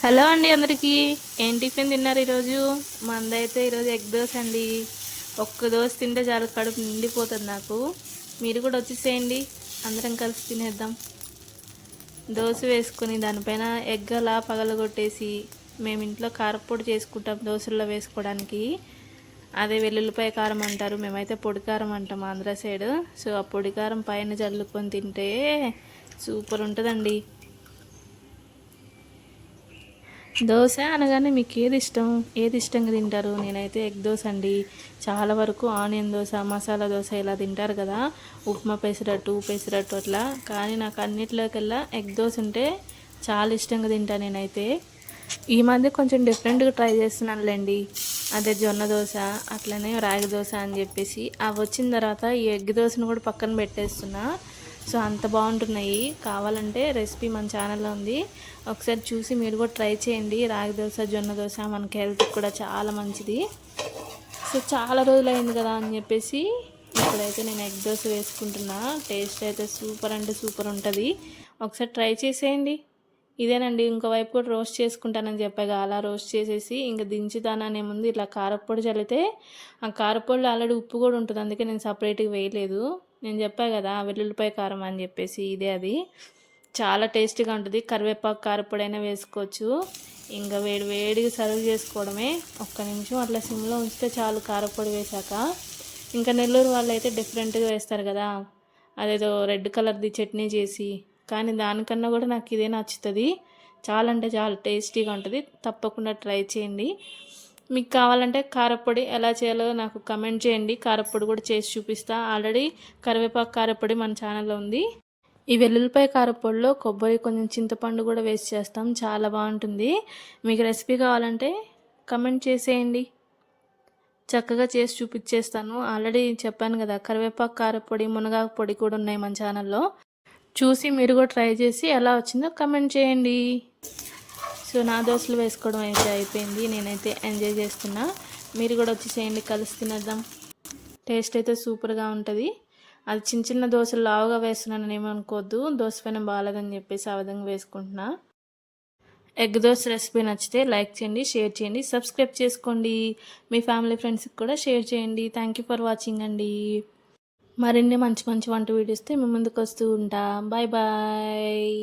Hello అండి అందరికీ. ఏం టిఫిన్ తిన్నారు ఈరోజు? మందైతే ఈరోజు ఎగ్ దోశ అండి. ఒక్క దోశ తింటే చాలు, కడుపు నిండిపోతుంది నాకు. మీరు కూడా వచ్చేసేయండి, అందరం కలిసి తినేద్దాం. దోశ వేసుకొని దానిపైన ఎగ్ అలా పగలగొట్టేసి, మేము ఇంట్లో కారపొడి చేసుకుంటాం దోశల్లో వేసుకోవడానికి. అదే వెల్లుల్లిపాయ కారం అంటారు, మేమైతే పొడి కారం అంటాం ఆంధ్ర సైడ్. సో ఆ పొడి కారం పైన చల్లుకొని తింటే సూపర్ ఉంటుందండి. దోశ అనగానే మీకు ఏది ఇష్టంగా తింటారు? నేనైతే ఎగ్ దోశ అండి. చాలా వరకు ఆనియన్ దోశ, మసాలా దోశ ఇలా తింటారు కదా, ఉప్మా పెసరట్టు అట్లా. కానీ నాకు అన్నిట్లోకెల్లా ఎగ్ దోశ ఉంటే చాలా ఇష్టంగా తింటాను నేనైతే. ఈ మధ్య కొంచెం డిఫరెంట్గా ట్రై చేస్తున్నానులేండి. అదే జొన్న దోశ, అట్లనే రాగి దోశ అని చెప్పేసి అవి వచ్చిన తర్వాత ఈ ఎగ్ దోశను కూడా పక్కన పెట్టేస్తున్నా. సో అంత బాగుంటున్నాయి. కావాలంటే రెసిపీ మన ఛానల్లో ఉంది, ఒకసారి చూసి మీరు కూడా ట్రై చేయండి. రాగి దోశ, జొన్న దోశ మనకి హెల్త్కి కూడా చాలా మంచిది. సో చాలా రోజులు అయింది కదా అని చెప్పేసి ఇప్పుడైతే నేను ఎగ్ దోశ వేసుకుంటున్నా. టేస్ట్ అయితే సూపర్ అంటే సూపర్ ఉంటుంది, ఒకసారి ట్రై చేసేయండి. ఇదేనండి, ఇంకోవైపు కూడా రోస్ట్ చేసుకుంటానని చెప్పాగా, అలా రోస్ట్ చేసేసి ఇంకా దించుతాననే ముందు ఇట్లా కారపొడి చల్లితే, ఆ కారపొడిలో ఆల్రెడీ ఉప్పు కూడా ఉంటుంది, అందుకే నేను సపరేట్గా వేయలేదు. నేను చెప్పా కదా వెల్లుల్లిపాయ కారం అని చెప్పేసి, ఇదే అది. చాలా టేస్టీగా ఉంటుంది. కరివేపాకు కారపొడైనా వేసుకోవచ్చు. ఇంకా వేడిగా సర్వ్ చేసుకోవడమే. ఒక్క నిమిషం అట్లా సిమ్లో ఉంచితే చాలు కారపొడి వేశాక. ఇంకా నెల్లూరు వాళ్ళు అయితే డిఫరెంట్గా వేస్తారు కదా, అదేదో రెడ్ కలర్ది చట్నీ చేసి, కానీ దానికన్నా కూడా నాకు ఇదే నచ్చుతుంది. చాలా అంటే చాలా టేస్టీగా ఉంటుంది, తప్పకుండా ట్రై చేయండి. మీకు కావాలంటే కారపొడి ఎలా చేయాలో నాకు కమెంట్ చేయండి, కారపొడి కూడా చేసి చూపిస్తా. ఆల్రెడీ కరివేపాకు కారపొడి మన ఛానల్లో ఉంది. ఈ వెల్లుల్లిపాయ కారపొడిలో కొబ్బరి, కొంచెం చింతపండు కూడా వేసి చేస్తాం, చాలా బాగుంటుంది. మీకు రెసిపీ కావాలంటే కమెంట్ చేసేయండి, చక్కగా చేసి చూపించేస్తాను. ఆల్రెడీ చెప్పాను కదా, కరివేపాకు కారపొడి, మునగాకు పొడి కూడా ఉన్నాయి మన ఛానల్లో. చూసి మీరు కూడా ట్రై చేసి ఎలా వచ్చిందో కమెంట్ చేయండి. సో నా దోశలు వేసుకోవడం అయితే అయిపోయింది, నేనైతే ఎంజాయ్ చేస్తున్నా. మీరు కూడా వచ్చి చేయండి, కలిసి తినేద్దాం. టేస్ట్ అయితే సూపర్గా ఉంటుంది. అది చిన్న చిన్న దోశలు లావుగా వేస్తున్నాను ఏమనుకోవద్దు, దోశ పైన బాగాలేదని చెప్పేసి ఆ విధంగా వేసుకుంటున్నా. ఎగ్ దోశ రెసిపీ నచ్చితే లైక్ చేయండి, షేర్ చేయండి, సబ్స్క్రైబ్ చేసుకోండి. మీ ఫ్యామిలీ ఫ్రెండ్స్కి కూడా షేర్ చేయండి. థ్యాంక్ యూ ఫర్ వాచింగ్ అండి. మరిన్ని మంచి మంచి వంట వీడియోస్తే మీ ముందుకు వస్తూ ఉంటా. Bye bye.